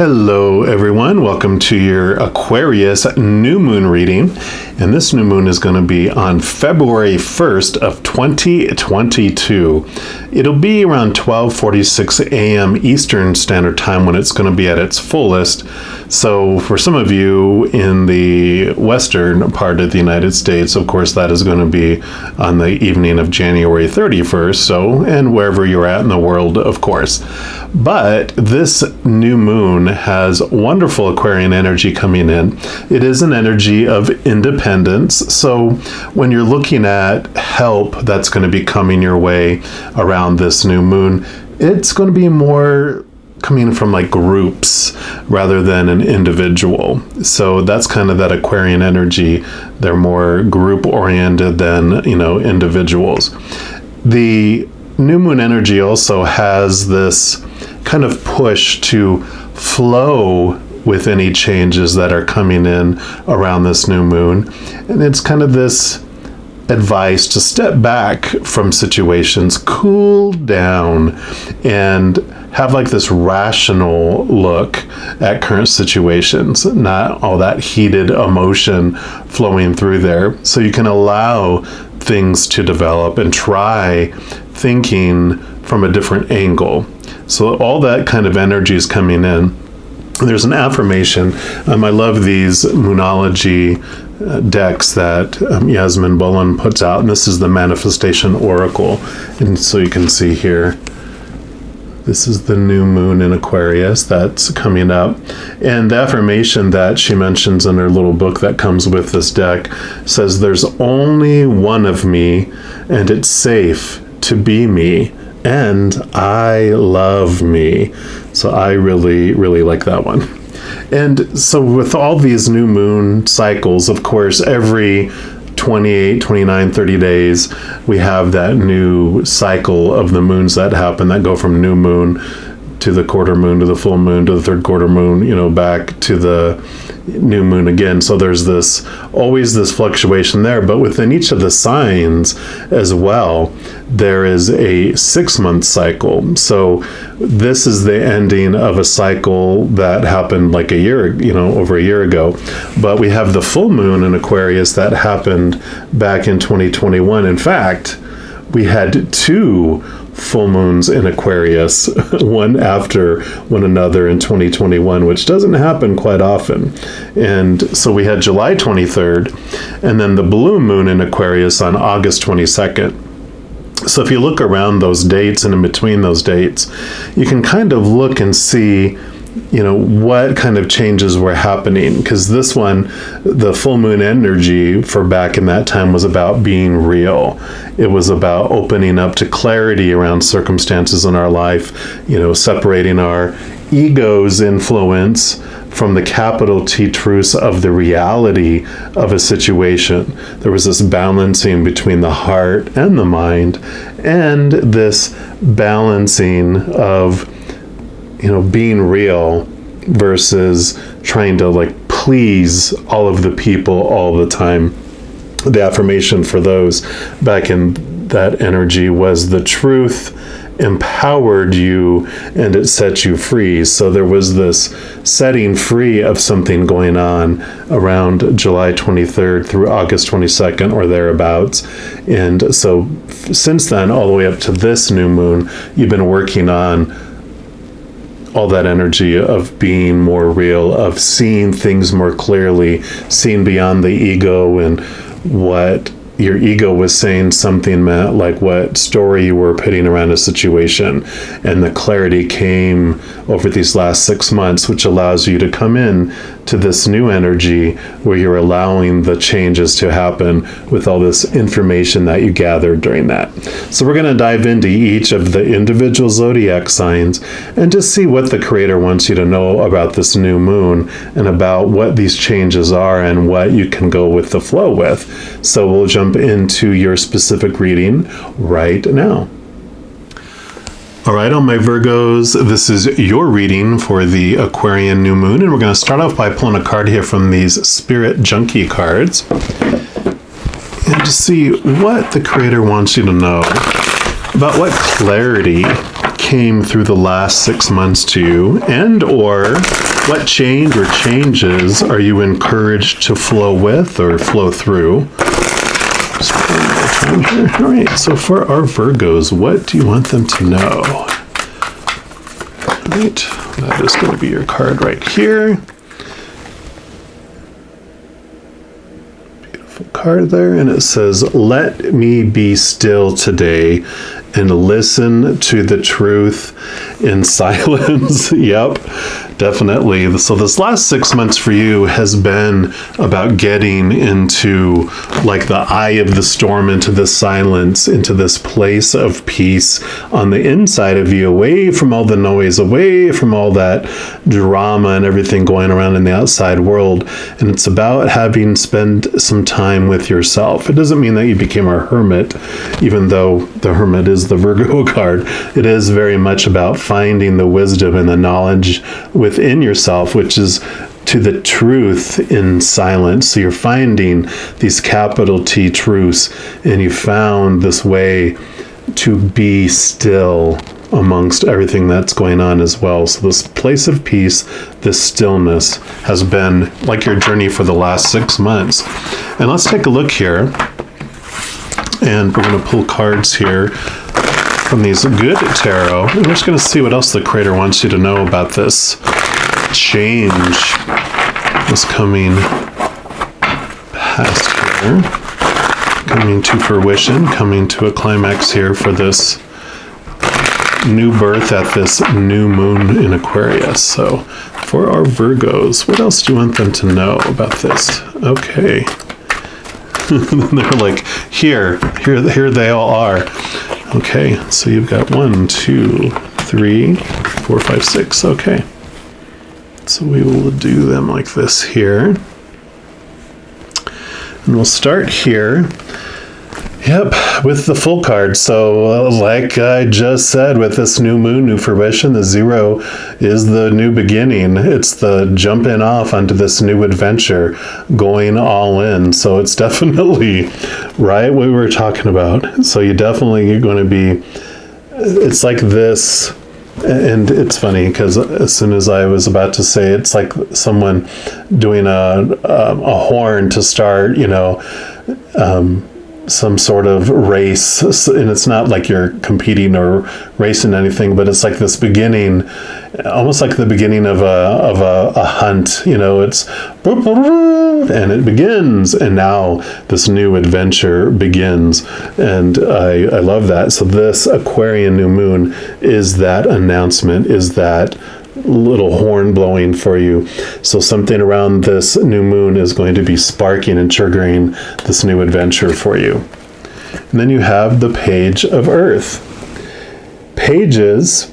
Hello everyone, welcome to your Aquarius new moon reading, and this new moon is going to be on February 1st of 2022. It'll be around 12:46 a.m. Eastern Standard Time when it's going to be at its fullest. So for some of you in the western part of the United States, of course, that is going to be on the evening of January 31st, and wherever you're at in the world, of course. But this new moon has wonderful Aquarian energy coming in. It is an energy of independence. So when you're looking at help that's going to be coming your way around this new moon, it's going to be more coming from like groups rather than an individual. So that's kind of that Aquarian energy. They're more group oriented than, individuals. The new moon energy also has this kind of push to flow with any changes that are coming in around this new moon. And it's kind of this advice to step back from situations, cool down, and have like this rational look at current situations, not all that heated emotion flowing through there. So you can allow things to develop and try thinking from a different angle. So all that kind of energy is coming in. There's an affirmation. I love these Moonology decks that Yasmin Bullen puts out, and this is the Manifestation Oracle. And so you can see here, this is the new moon in Aquarius that's coming up. And the affirmation that she mentions in her little book that comes with this deck says, "There's only one of me, and it's safe to be me. And I love me." So I really, really like that one. And so with all these new moon cycles, of course, every 28, 29, 30 days, we have that new cycle of the moons that happen that go from new moon to the quarter moon to the full moon to the third quarter moon, back to the new moon again. So there's always this fluctuation there, but within each of the signs as well, there is a 6-month cycle. So this is the ending of a cycle that happened like over a year ago. But we have the full moon in Aquarius that happened back in 2021. In fact, we had 2 full moons in Aquarius, one after one another in 2021, which doesn't happen quite often. And so we had July 23rd, and then the blue moon in Aquarius on August 22nd. So if you look around those dates and in between those dates, you can kind of look and see what kind of changes were happening, because this one, the full moon energy for back in that time, was about being real. It was about opening up to clarity around circumstances in our life, separating our ego's influence from the capital T truths of the reality of a situation. There was this balancing between the heart and the mind, and this balancing of being real versus trying to please all of the people all the time. The affirmation for those back in that energy was, "The truth empowered you and it set you free." So there was this setting free of something going on around July 23rd through August 22nd or thereabouts. And so since then, all the way up to this new moon, you've been working on all that energy of being more real, of seeing things more clearly, seeing beyond the ego and what your ego was saying something meant, like what story you were putting around a situation. And the clarity came over these last 6 months, which allows you to come in to this new energy where you're allowing the changes to happen with all this information that you gathered during that. So we're going to dive into each of the individual zodiac signs and just see what the Creator wants you to know about this new moon and about what these changes are and what you can go with the flow with. So we'll jump into your specific reading right now. All right, all my Virgos, this is your reading for the Aquarian new moon, and we're going to start off by pulling a card here from these Spirit Junkie cards and to see what the Creator wants you to know about what clarity came through the last 6 months to you, and or what change or changes are you encouraged to flow with or flow through? Just put one more time here. All right, so for our Virgos, what do you want them to know? All right, that is going to be your card right here. Beautiful card there, and it says, "Let me be still today and listen to the truth in silence." Yep, definitely. So this last 6 months for you has been about getting into like the eye of the storm, into the silence, into this place of peace on the inside of you, away from all the noise, away from all that drama and everything going around in the outside world. And it's about having spent some time with yourself. It doesn't mean that you became a hermit, even though the hermit is the Virgo card. It is very much about finding the wisdom and the knowledge within yourself, which is to the truth in silence. So you're finding these capital T truths, and you found this way to be still amongst everything that's going on as well. So this place of peace, this stillness, has been like your journey for the last 6 months. And let's take a look here. And we're going to pull cards here from these good tarot. And we're just going to see what else the Creator wants you to know about this change that's coming past here, coming to fruition, coming to a climax here for this new birth at this new moon in Aquarius. So for our Virgos, what else do you want them to know about this? Okay. They're like, here they all are. Okay, so you've got 1, 2, 3, 4, 5, 6. Okay. So we will do them like this here. And we'll start here. Yep, with the full card. So like I just said, with this new moon, new fruition, the 0 is the new beginning. It's the jumping off onto this new adventure, going all in. So it's definitely right what we were talking about. So you're definitely going to be, it's like this. And it's funny because as soon as I was about to say, it's like someone doing a horn to start, some sort of race, and it's not like you're competing or racing anything, but it's like this beginning, almost like the beginning of a hunt. It's and it begins, and now this new adventure begins, and I love that. So this Aquarian new moon is that announcement, is that little horn blowing for you. So something around this new moon is going to be sparking and triggering this new adventure for you. And then you have the Page of Earth. Pages,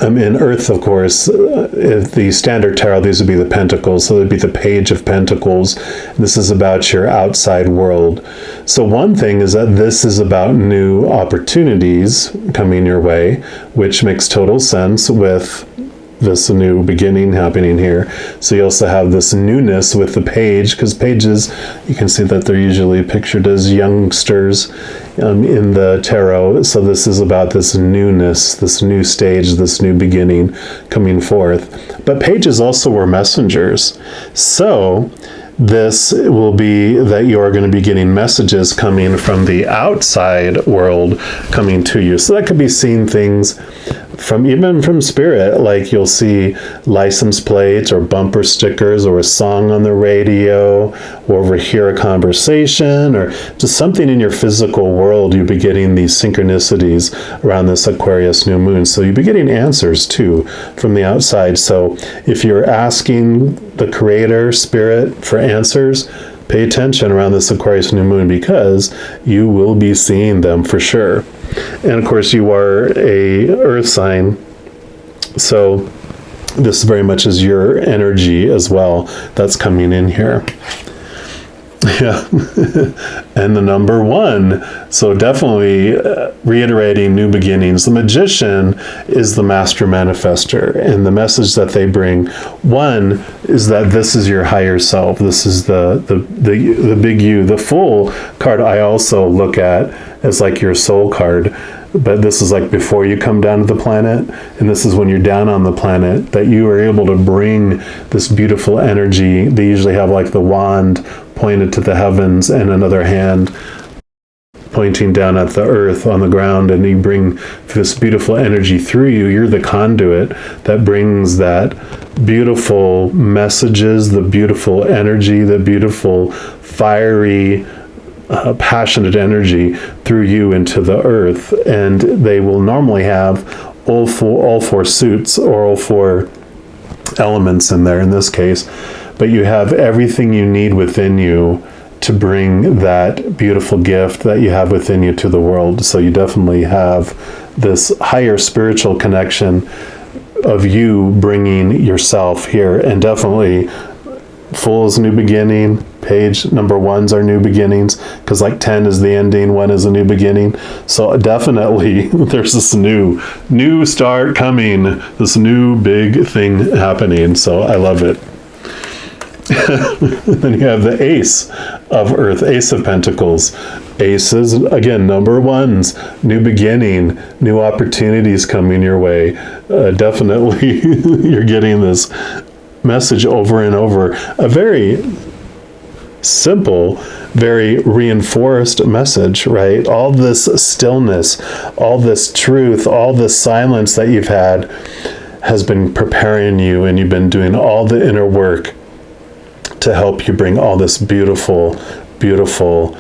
in Earth, of course, the standard tarot, these would be the Pentacles. So it'd be the Page of Pentacles. This is about your outside world. So one thing is that this is about new opportunities coming your way, which makes total sense with this new beginning happening here. So you also have this newness with the page, because pages, you can see that they're usually pictured as youngsters in the tarot. So this is about this newness, this new stage, this new beginning coming forth. But pages also were messengers. So this will be that you're going to be getting messages coming from the outside world coming to you. So that could be seeing things even from spirit, like you'll see license plates or bumper stickers or a song on the radio, or overhear a conversation, or just something in your physical world. You'll be getting these synchronicities around this Aquarius new moon. So you'll be getting answers too from the outside. So if you're asking the Creator, Spirit, for answers, pay attention around this Aquarius new moon, because you will be seeing them for sure. And of course, you are a earth sign, so this very much is your energy as well that's coming in here. Yeah. And the number 1. So definitely reiterating new beginnings. The Magician is the master manifester, and the message that they bring, 1, is that this is your higher self. This is the big you. The Fool card I also look at as like your soul card, but this is like before you come down to the planet, and this is when you're down on the planet, that you are able to bring this beautiful energy. They usually have like the wand pointed to the heavens and another hand pointing down at the earth on the ground, and you bring this beautiful energy through you. You're the conduit that brings that beautiful messages, the beautiful energy, the beautiful fiery passionate energy through you into the earth. And they will normally have all four suits, or all four elements in there in this case, but you have everything you need within you to bring that beautiful gift that you have within you to the world. So you definitely have this higher spiritual connection of you bringing yourself here. And definitely full is new beginning. Page number 1s are new beginnings, because like 10 is the ending, 1 is a new beginning. So definitely there's this new start coming, this new big thing happening. So I love it. Then you have the Ace of Earth, Ace of Pentacles. Aces, again, number 1s, new beginning, new opportunities coming your way. Definitely you're getting this message over and over. A very simple, very reinforced message, right? All this stillness, all this truth, all this silence that you've had has been preparing you, and you've been doing all the inner work to help you bring all this beautiful, beautiful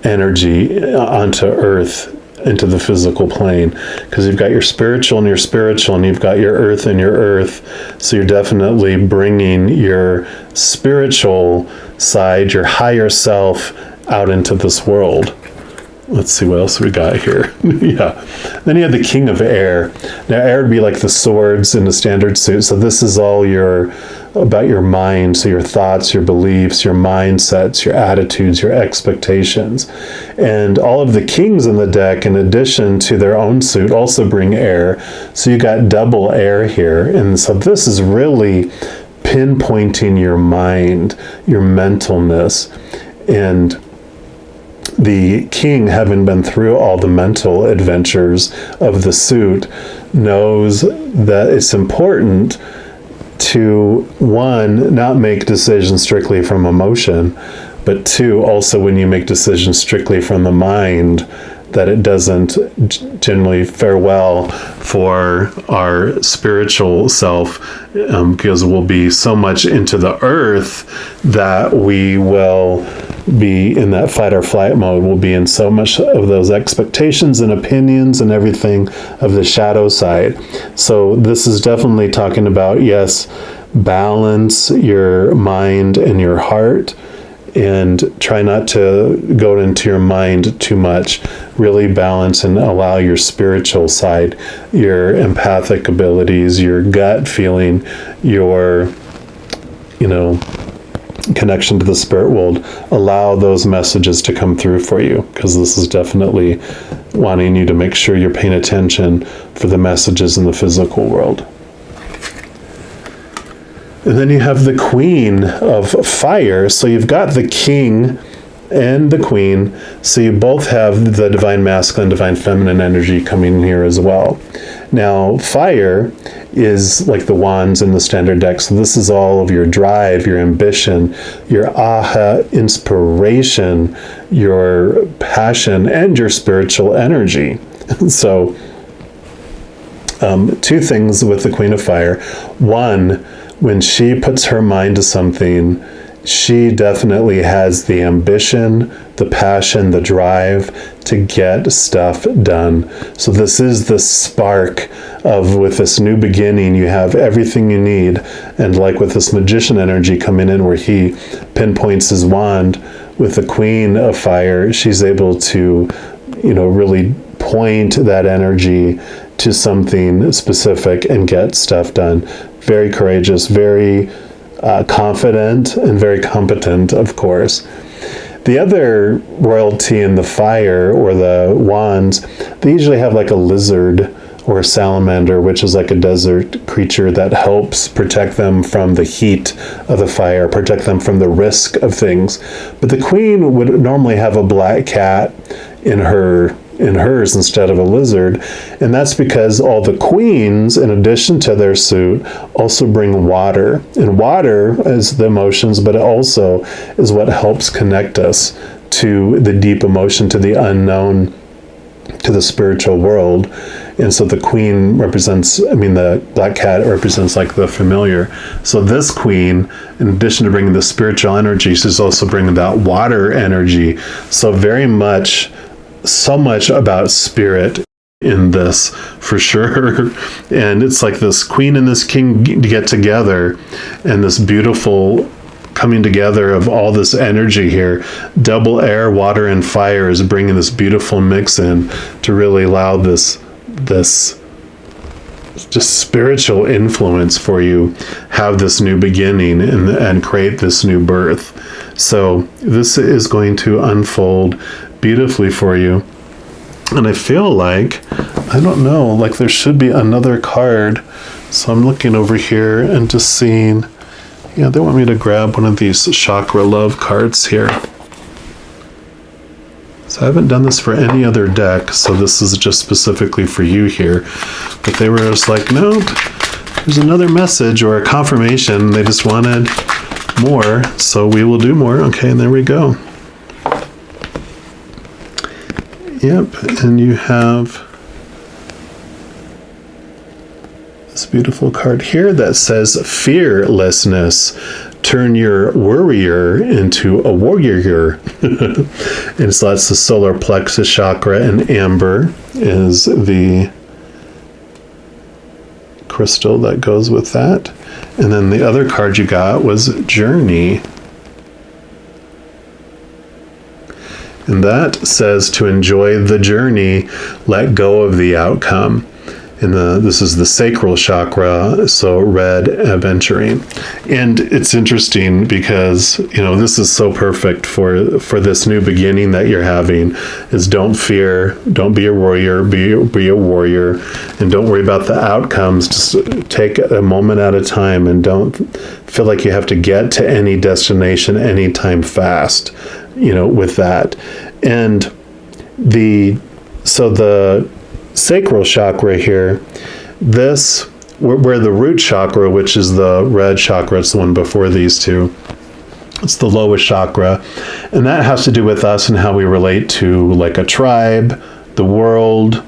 energy onto earth, into the physical plane, because you've got your spiritual and your spiritual, and you've got your earth and your earth. So you're definitely bringing your spiritual side, your higher self, out into this world. Let's see what else we got here. Yeah. Then you have the King of Air. Now, air would be like the swords in the standard suit. So this is all about your mind. So your thoughts, your beliefs, your mindsets, your attitudes, your expectations. And all of the kings in the deck, in addition to their own suit, also bring air. So you got double air here. And so this is really pinpointing your mind, your mentalness. And the king, having been through all the mental adventures of the suit, knows that it's important to, 1, not make decisions strictly from emotion, but 2, also when you make decisions strictly from the mind, that it doesn't generally fare well for our spiritual self, because we'll be so much into the earth that we will be in that fight or flight mode. We'll be in so much of those expectations and opinions and everything of the shadow side. So this is definitely talking about, yes, balance your mind and your heart, and try not to go into your mind too much. Really balance and allow your spiritual side, your empathic abilities, your gut feeling, your, connection to the spirit world. Allow those messages to come through for you, because this is definitely wanting you to make sure you're paying attention for the messages in the physical world. And then you have the Queen of Fire. So you've got the king and the queen. So you both have the divine masculine, divine feminine energy coming in here as well. Now, fire is like the wands in the standard deck. So this is all of your drive, your ambition, your aha inspiration, your passion, and your spiritual energy. So 2 things with the Queen of Fire. 1, when she puts her mind to something, she definitely has the ambition, the passion, the drive to get stuff done. So this is the spark of, with this new beginning, you have everything you need. And like with this magician energy coming in, where he pinpoints his wand, with the Queen of Fire, she's able to, really point that energy to something specific and get stuff done. Very courageous, very confident, and very competent, of course. The other royalty in the fire, or the wands, they usually have like a lizard or a salamander, which is like a desert creature that helps protect them from the heat of the fire, protect them from the risk of things. But the queen would normally have a black cat in her in hers instead of a lizard. And that's because all the queens, in addition to their suit, also bring water. And water is the emotions, but it also is what helps connect us to the deep emotion, to the unknown, to the spiritual world. And so the queen represents, the black cat represents like the familiar. So this queen, in addition to bringing the spiritual energy, she's also bringing that water energy. So very much, so much about spirit in this, for sure. And it's like this queen and this king get together, and this beautiful coming together of all this energy here. Double air, water, and fire is bringing this beautiful mix in to really allow this just spiritual influence for you, have this new beginning and create this new birth. So this is going to unfold beautifully for you. And I feel like, I don't know, like there should be another card. So I'm looking over here and just seeing, yeah, they want me to grab one of these chakra love cards here. So I haven't done this for any other deck, so this is just specifically for you here. But they were just like, nope, there's another message or a confirmation. They just wanted more, so we will do more. Okay, and there we go. Yep, and you have this beautiful card here that says fearlessness. Turn your worrier into a warrior. And so that's the solar plexus chakra, and amber is the crystal that goes with that. And then the other card you got was journey. And that says to enjoy the journey, let go of the outcome. And this is the sacral chakra, so red, adventuring. And it's interesting because, this is so perfect for this new beginning that you're having, is don't fear, don't be a warrior, be a warrior, and don't worry about the outcomes. Just take a moment at a time and don't feel like you have to get to any destination anytime fast, with that. And the sacral chakra here, this, where the root chakra, which is the red chakra, it's the one before these two, it's the lowest chakra, and that has to do with us and how we relate to like a tribe, the world,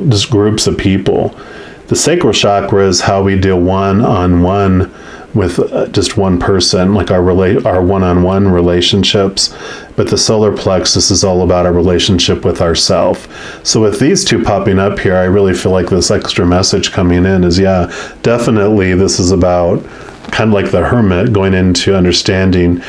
just groups of people. The sacral chakra is how we deal one-on-one with just one person, like our one-on-one relationships. But the solar plexus is all about our relationship with ourself. So with these two popping up here, I really feel like this extra message coming in is, yeah, definitely this is about kind of like the hermit, going into understanding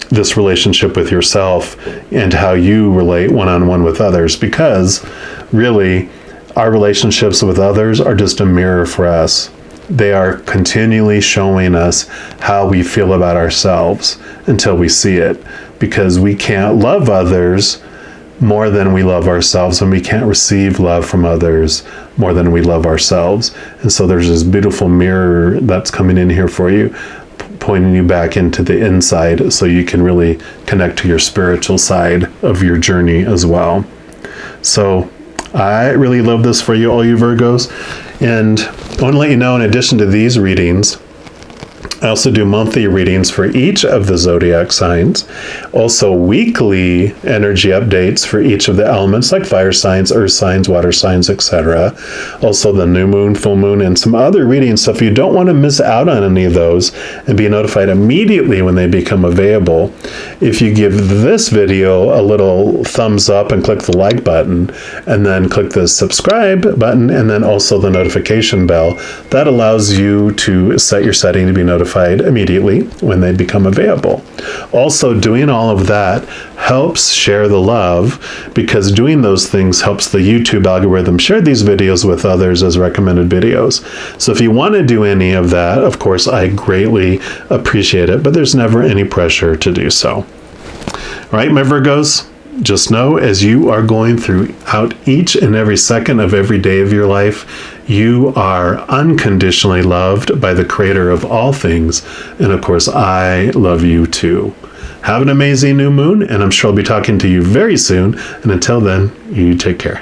this relationship with yourself and how you relate one-on-one with others, because really our relationships with others are just a mirror for us. They are continually showing us how we feel about ourselves until we see it, because we can't love others more than we love ourselves, and we can't receive love from others more than we love ourselves. And so there's this beautiful mirror that's coming in here for you, pointing you back into the inside so you can really connect to your spiritual side of your journey as well. So I really love this for you, all you Virgos. And I want to let you know, in addition to these readings, I also do monthly readings for each of the zodiac signs. Also weekly energy updates for each of the elements, like fire signs, earth signs, water signs, etc. Also the new moon, full moon, and some other readings. So if you don't want to miss out on any of those and be notified immediately when they become available, if you give this video a little thumbs up and click the like button, and then click the subscribe button, and then also the notification bell, that allows you to set your setting to be notified immediately when they become available. Also, doing all of that helps share the love, because doing those things helps the YouTube algorithm share these videos with others as recommended videos. So if you want to do any of that, of course, I greatly appreciate it, but there's never any pressure to do so. All right, my Virgos, just know as you are going throughout each and every second of every day of your life, you are unconditionally loved by the Creator of all things. And of course, I love you too. Have an amazing new moon, and I'm sure I'll be talking to you very soon. And until then, you take care.